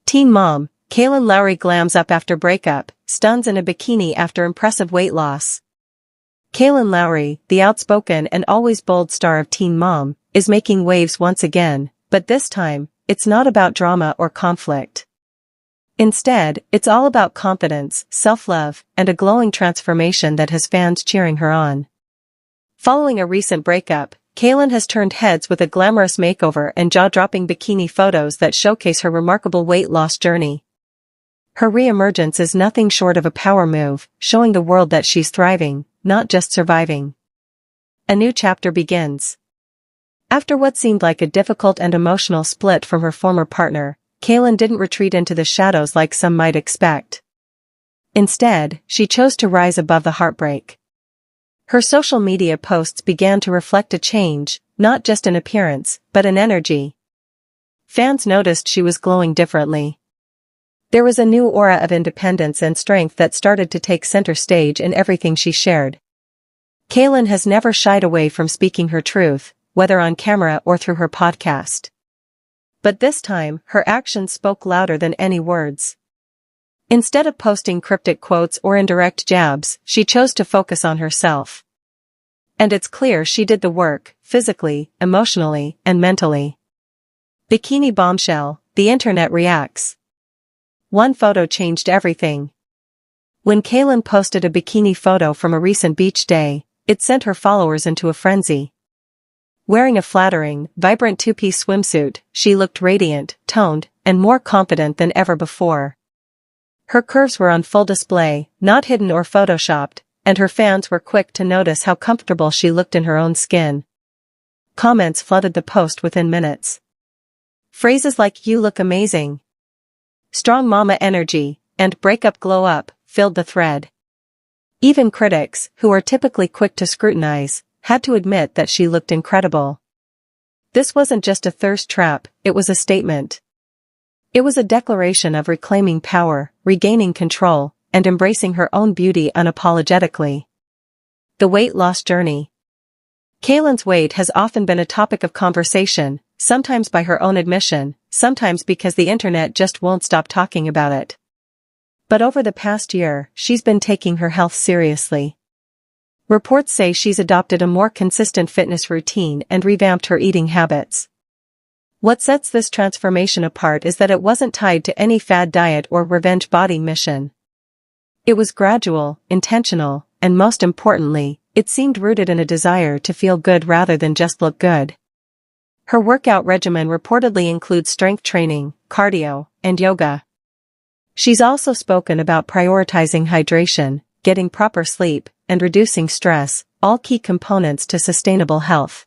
Teen mom, Kailyn Lowry glams up after breakup, stuns in a bikini after impressive weight loss. Kailyn Lowry, the outspoken and always bold star of Teen Mom, is making waves once again, but this time, it's not about drama or conflict. Instead, it's all about confidence, self-love, and a glowing transformation that has fans cheering her on. Following a recent breakup, Kailyn has turned heads with a glamorous makeover and jaw-dropping bikini photos that showcase her remarkable weight loss journey. Her re-emergence is nothing short of a power move, showing the world that she's thriving, not just surviving. A new chapter begins. After what seemed like a difficult and emotional split from her former partner, Kailyn didn't retreat into the shadows like some might expect. Instead, she chose to rise above the heartbreak. Her social media posts began to reflect a change, not just in appearance, but in energy. Fans noticed she was glowing differently. There was a new aura of independence and strength that started to take center stage in everything she shared. Kailyn has never shied away from speaking her truth, whether on camera or through her podcast. But this time, her actions spoke louder than any words. Instead of posting cryptic quotes or indirect jabs, she chose to focus on herself. And it's clear she did the work, physically, emotionally, and mentally. Bikini bombshell, the internet reacts. One photo changed everything. When Kailyn posted a bikini photo from a recent beach day, it sent her followers into a frenzy. Wearing a flattering, vibrant two-piece swimsuit, she looked radiant, toned, and more confident than ever before. Her curves were on full display, not hidden or photoshopped, and her fans were quick to notice how comfortable she looked in her own skin. Comments flooded the post within minutes. Phrases like "you look amazing," "strong mama energy," and "breakup glow up" filled the thread. Even critics, who are typically quick to scrutinize, had to admit that she looked incredible. This wasn't just a thirst trap, it was a statement. It was a declaration of reclaiming power, regaining control, and embracing her own beauty unapologetically. The weight loss journey. Kailyn's weight has often been a topic of conversation, sometimes by her own admission, sometimes because the internet just won't stop talking about it. But over the past year, she's been taking her health seriously. Reports say she's adopted a more consistent fitness routine and revamped her eating habits. What sets this transformation apart is that it wasn't tied to any fad diet or revenge body mission. It was gradual, intentional, and most importantly, it seemed rooted in a desire to feel good rather than just look good. Her workout regimen reportedly includes strength training, cardio, and yoga. She's also spoken about prioritizing hydration, getting proper sleep, and reducing stress, all key components to sustainable health.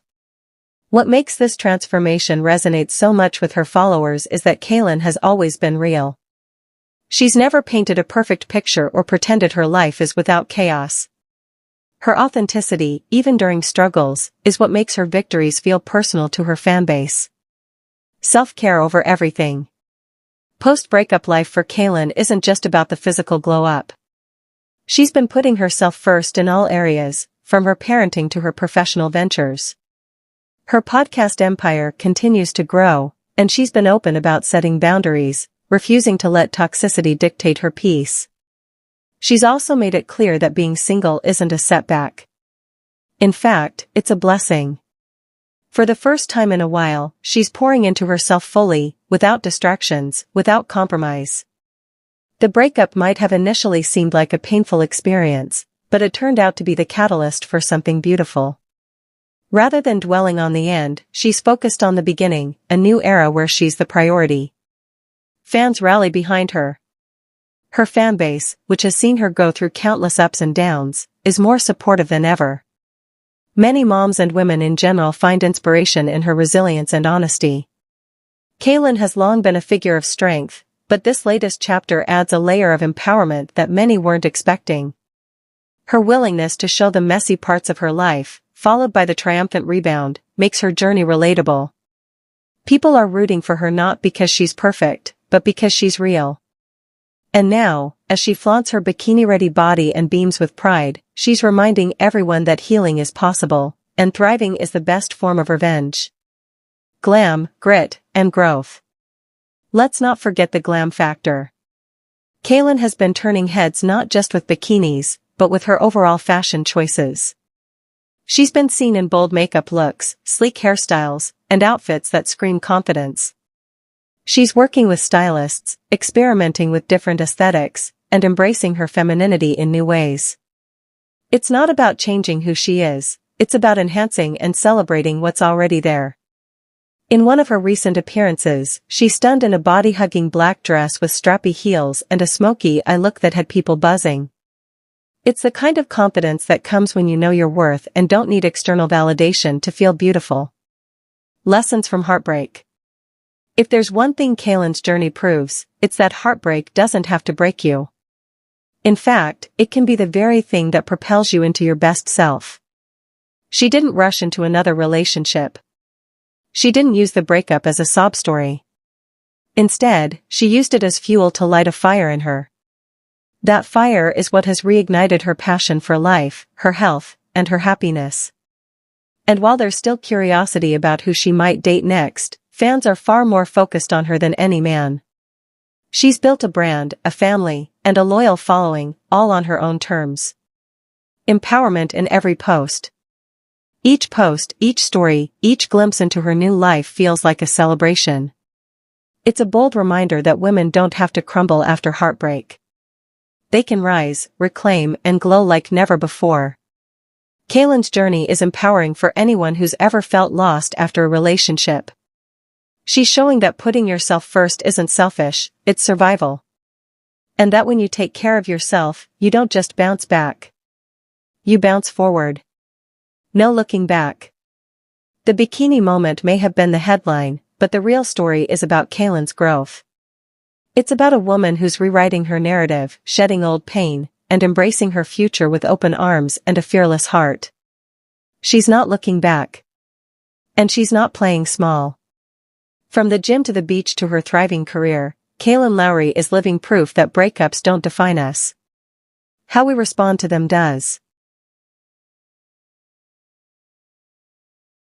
What makes this transformation resonate so much with her followers is that Kailyn has always been real. She's never painted a perfect picture or pretended her life is without chaos. Her authenticity, even during struggles, is what makes her victories feel personal to her fanbase. Self-care over everything. Post-breakup life for Kailyn isn't just about the physical glow-up. She's been putting herself first in all areas, from her parenting to her professional ventures. Her podcast empire continues to grow, and she's been open about setting boundaries, refusing to let toxicity dictate her peace. She's also made it clear that being single isn't a setback. In fact, it's a blessing. For the first time in a while, she's pouring into herself fully, without distractions, without compromise. The breakup might have initially seemed like a painful experience, but it turned out to be the catalyst for something beautiful. Rather than dwelling on the end, she's focused on the beginning, a new era where she's the priority. Fans rally behind her. Her fanbase, which has seen her go through countless ups and downs, is more supportive than ever. Many moms and women in general find inspiration in her resilience and honesty. Kailyn has long been a figure of strength, but this latest chapter adds a layer of empowerment that many weren't expecting. Her willingness to show the messy parts of her life, followed by the triumphant rebound, makes her journey relatable. People are rooting for her not because she's perfect, but because she's real. And now, as she flaunts her bikini-ready body and beams with pride, she's reminding everyone that healing is possible, and thriving is the best form of revenge. Glam, grit, and growth. Let's not forget the glam factor. Kailyn has been turning heads not just with bikinis, but with her overall fashion choices. She's been seen in bold makeup looks, sleek hairstyles, and outfits that scream confidence. She's working with stylists, experimenting with different aesthetics, and embracing her femininity in new ways. It's not about changing who she is, it's about enhancing and celebrating what's already there. In one of her recent appearances, she stunned in a body-hugging black dress with strappy heels and a smoky eye look that had people buzzing. It's the kind of confidence that comes when you know your worth and don't need external validation to feel beautiful. Lessons from heartbreak. If there's one thing Kailyn's journey proves, it's that heartbreak doesn't have to break you. In fact, it can be the very thing that propels you into your best self. She didn't rush into another relationship. She didn't use the breakup as a sob story. Instead, she used it as fuel to light a fire in her. That fire is what has reignited her passion for life, her health, and her happiness. And while there's still curiosity about who she might date next, fans are far more focused on her than any man. She's built a brand, a family, and a loyal following, all on her own terms. Empowerment in every post. Each post, each story, each glimpse into her new life feels like a celebration. It's a bold reminder that women don't have to crumble after heartbreak. They can rise, reclaim, and glow like never before. Kailyn's journey is empowering for anyone who's ever felt lost after a relationship. She's showing that putting yourself first isn't selfish, it's survival. And that when you take care of yourself, you don't just bounce back. You bounce forward. No looking back. The bikini moment may have been the headline, but the real story is about Kailyn's growth. It's about a woman who's rewriting her narrative, shedding old pain, and embracing her future with open arms and a fearless heart. She's not looking back. And she's not playing small. From the gym to the beach to her thriving career, Kailyn Lowry is living proof that breakups don't define us. How we respond to them does.